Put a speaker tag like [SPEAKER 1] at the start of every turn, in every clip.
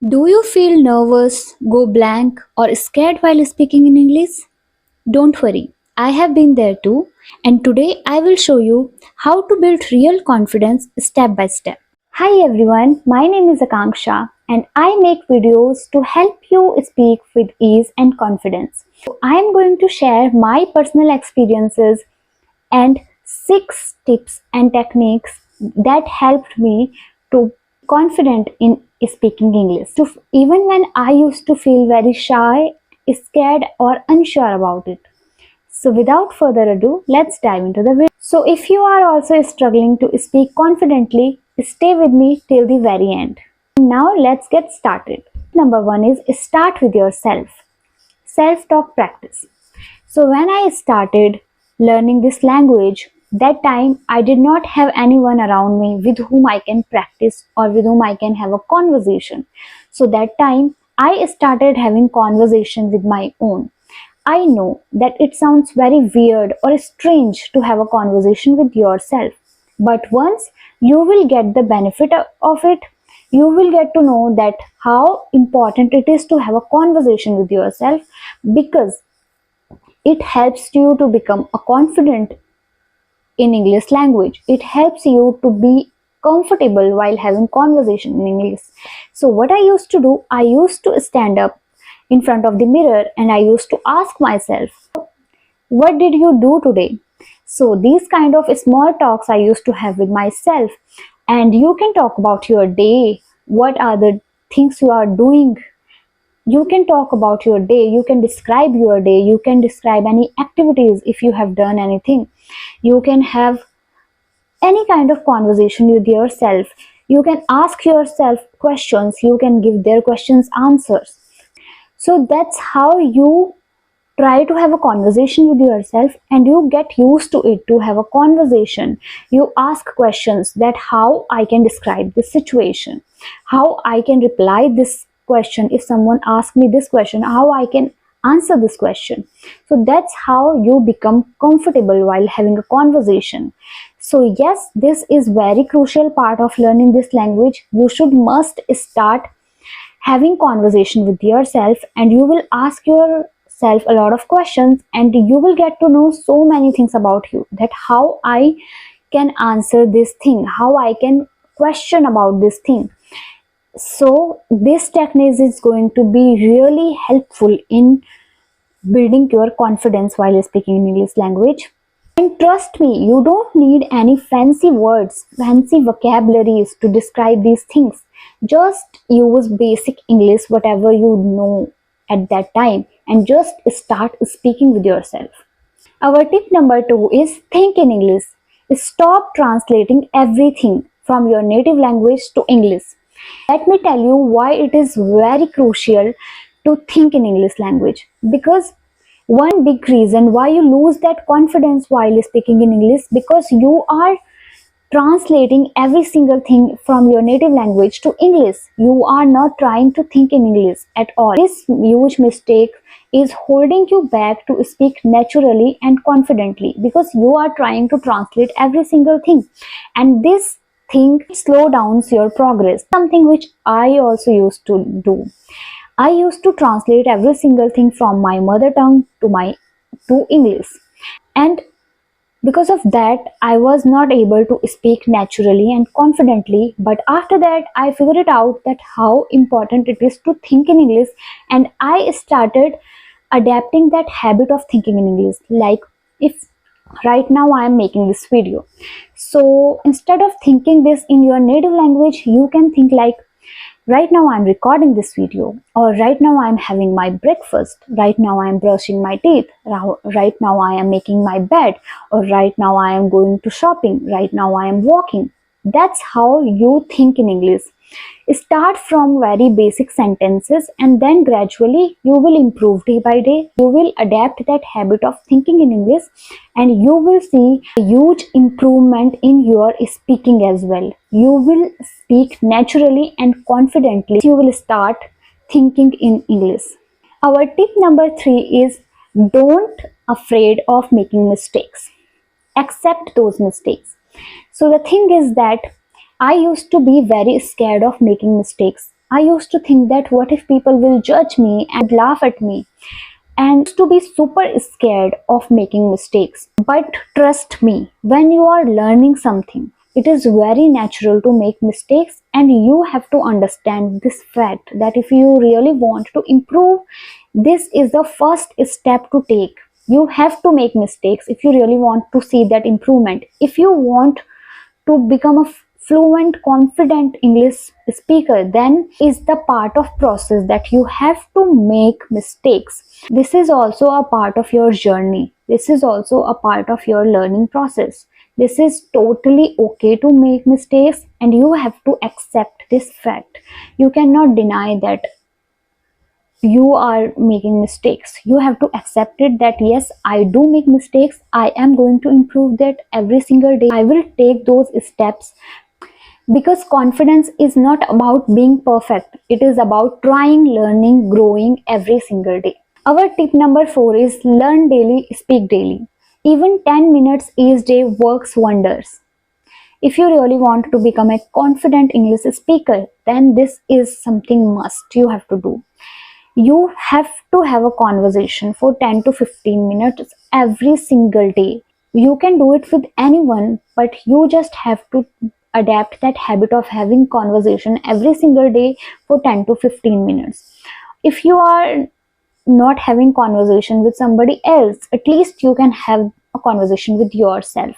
[SPEAKER 1] Do you feel nervous, go blank, or scared while speaking in English? Don't worry, I have been there too, and today I will show you how to build real confidence step by step. Hi everyone, my name is Akanksha, and I make videos to help you speak with ease and confidence. I am going to share my personal experiences and 6 tips and techniques that helped me to confident in speaking English. Even when I used to feel very shy, scared or unsure about it. So without further ado, let's dive into the video. So if you are also struggling to speak confidently, stay with me till the very end. Now let's get started. Number 1 is start with yourself. Self-talk practice. So when I started learning this language, that time I did not have anyone around me with whom I can practice or with whom I can have a conversation. So that time I started having conversation with my own. I know that it sounds very weird or strange to have a conversation with yourself, but once you will get the benefit of it, you will get to know that how important it is to have a conversation with yourself, because it helps you to become a confident in English language. It helps you to be comfortable while having conversation in English. So what I used to do, I used to stand up in front of the mirror and I used to ask myself, what did you do today? So these kind of small talks I used to have with myself, and you can talk about your day. What are the things you are doing? You can talk about your day, you can describe your day, you can describe any activities if you have done anything. You can have any kind of conversation with yourself. You can ask yourself questions, you can give their questions answers. So that's how you try to have a conversation with yourself, and you get used to it to have a conversation. You ask questions that how I can describe this situation, how I can reply this question. If someone asks me this question, how I can answer this question. So that's how you become comfortable while having a conversation. So yes, this is very crucial part of learning this language. You should must start having conversation with yourself, and you will ask yourself a lot of questions, and you will get to know so many things about you, that how I can answer this thing, how I can question about this thing. So this technique is going to be really helpful in building your confidence while speaking in English language. And trust me, you don't need any fancy words, fancy vocabularies to describe these things. Just use basic English, whatever you know at that time, and just start speaking with yourself. Our tip number 2 is think in English. Stop translating everything from your native language to English. Let me tell you why it is very crucial to think in English language. Because one big reason why you lose that confidence while speaking in English, because you are translating every single thing from your native language to English. You are not trying to think in English at all. This huge mistake is holding you back to speak naturally and confidently, because you are trying to translate every single thing, and this thing slow downs your progress. Something which I also used to do. I used to translate every single thing from my mother tongue to English, and because of that I was not able to speak naturally and confidently. But after that I figured it out that how important it is to think in English, and I started adapting that habit of thinking in English. Like, if right now I am making this video, so instead of thinking this in your native language, you can think like, right now I'm recording this video, or right now I'm having my breakfast, right now I'm brushing my teeth, right now I am making my bed, or right now I am going to shopping, right now I am walking. That's how you think in English. Start from very basic sentences, and then gradually you will improve day by day. You will adapt that habit of thinking in English, and you will see a huge improvement in your speaking as well. You will speak naturally and confidently. You will start thinking in English. Our tip number 3 is don't afraid of making mistakes. Accept those mistakes. So the thing is that I used to be very scared of making mistakes. I used to think that what if people will judge me and laugh at me, and to be super scared of making mistakes. But trust me, when you are learning something, it is very natural to make mistakes, and you have to understand this fact that if you really want to improve, this is the first step to take. You have to make mistakes if you really want to see that improvement. If you want to become a fluent, confident English speaker, then is the part of process that you have to make mistakes. This is also a part of your journey. This is also a part of your learning process. This is totally okay to make mistakes, and you have to accept this fact. You cannot deny that you are making mistakes. You have to accept it that yes, I do make mistakes. I am going to improve that every single day. I will take those steps, because confidence is not about being perfect. It is about trying, learning, growing every single day. Our tip number 4 is learn daily, speak daily. Even 10 minutes each day works wonders. If you really want to become a confident English speaker, then this is something must you have to do. You have to have a conversation for 10 to 15 minutes every single day. You can do it with anyone, but you just have to adapt that habit of having conversation every single day for 10 to 15 minutes. If you are not having conversation with somebody else, at least you can have a conversation with yourself.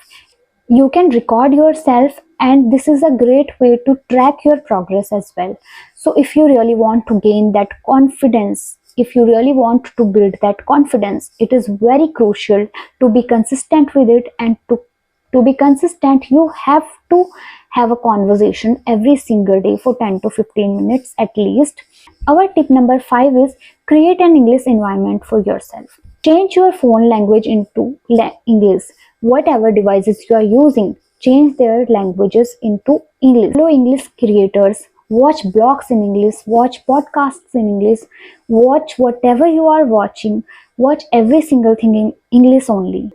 [SPEAKER 1] You can record yourself, and this is a great way to track your progress as well. So if you really want to gain that confidence, if you really want to build that confidence, it is very crucial to be consistent with it. And to be consistent, you have to have a conversation every single day for 10 to 15 minutes at least. Our tip number 5 is create an English environment for yourself. Change your phone language into English. Whatever devices you are using, change their languages into English. Follow English creators, watch blogs in English, watch podcasts in English, watch whatever you are watching, watch every single thing in English only.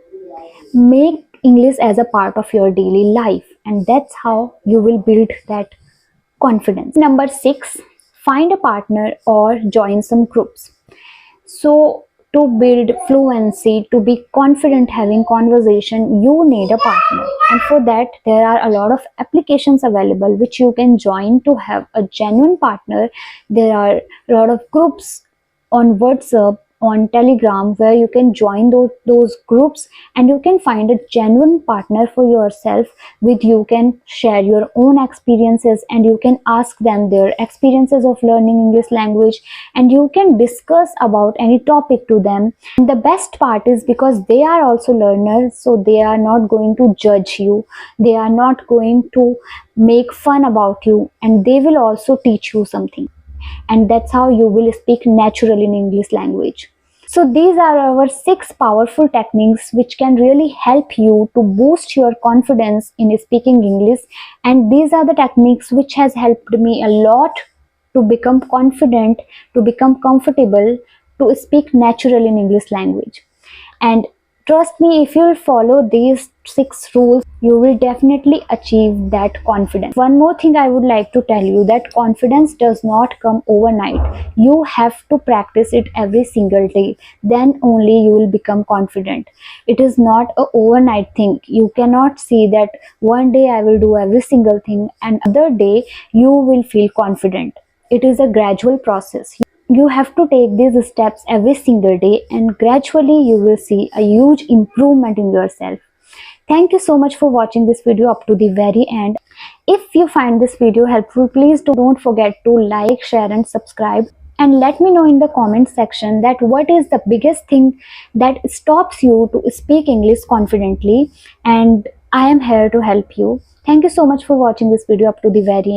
[SPEAKER 1] Make English as a part of your daily life, and that's how you will build that confidence. Number 6, find a partner or join some groups. So to build fluency, to be confident having conversation, you need a partner, and for that there are a lot of applications available which you can join to have a genuine partner. There are a lot of groups on WhatsApp, on Telegram, where you can join those groups, and you can find a genuine partner for yourself. With you can share your own experiences, and you can ask them their experiences of learning English language, and you can discuss about any topic to them. And the best part is, because they are also learners, so they are not going to judge you, they are not going to make fun about you, and they will also teach you something. And that's how you will speak naturally in English language. So these are our 6 powerful techniques which can really help you to boost your confidence in speaking English, and these are the techniques which has helped me a lot to become confident, to become comfortable, to speak naturally in English language. And trust me, if you will follow these 6 rules, you will definitely achieve that confidence. One more thing I would like to tell you, that confidence does not come overnight. You have to practice it every single day. Then only you will become confident. It is not an overnight thing. You cannot see that one day I will do every single thing and other day you will feel confident. It is a gradual process. You have to take these steps every single day, and gradually you will see a huge improvement in yourself. Thank you so much for watching this video up to the very end. If you find this video helpful, please don't forget to like, share and subscribe. And let me know in the comment section that what is the biggest thing that stops you to speak English confidently, and I am here to help you. Thank you so much for watching this video up to the very end.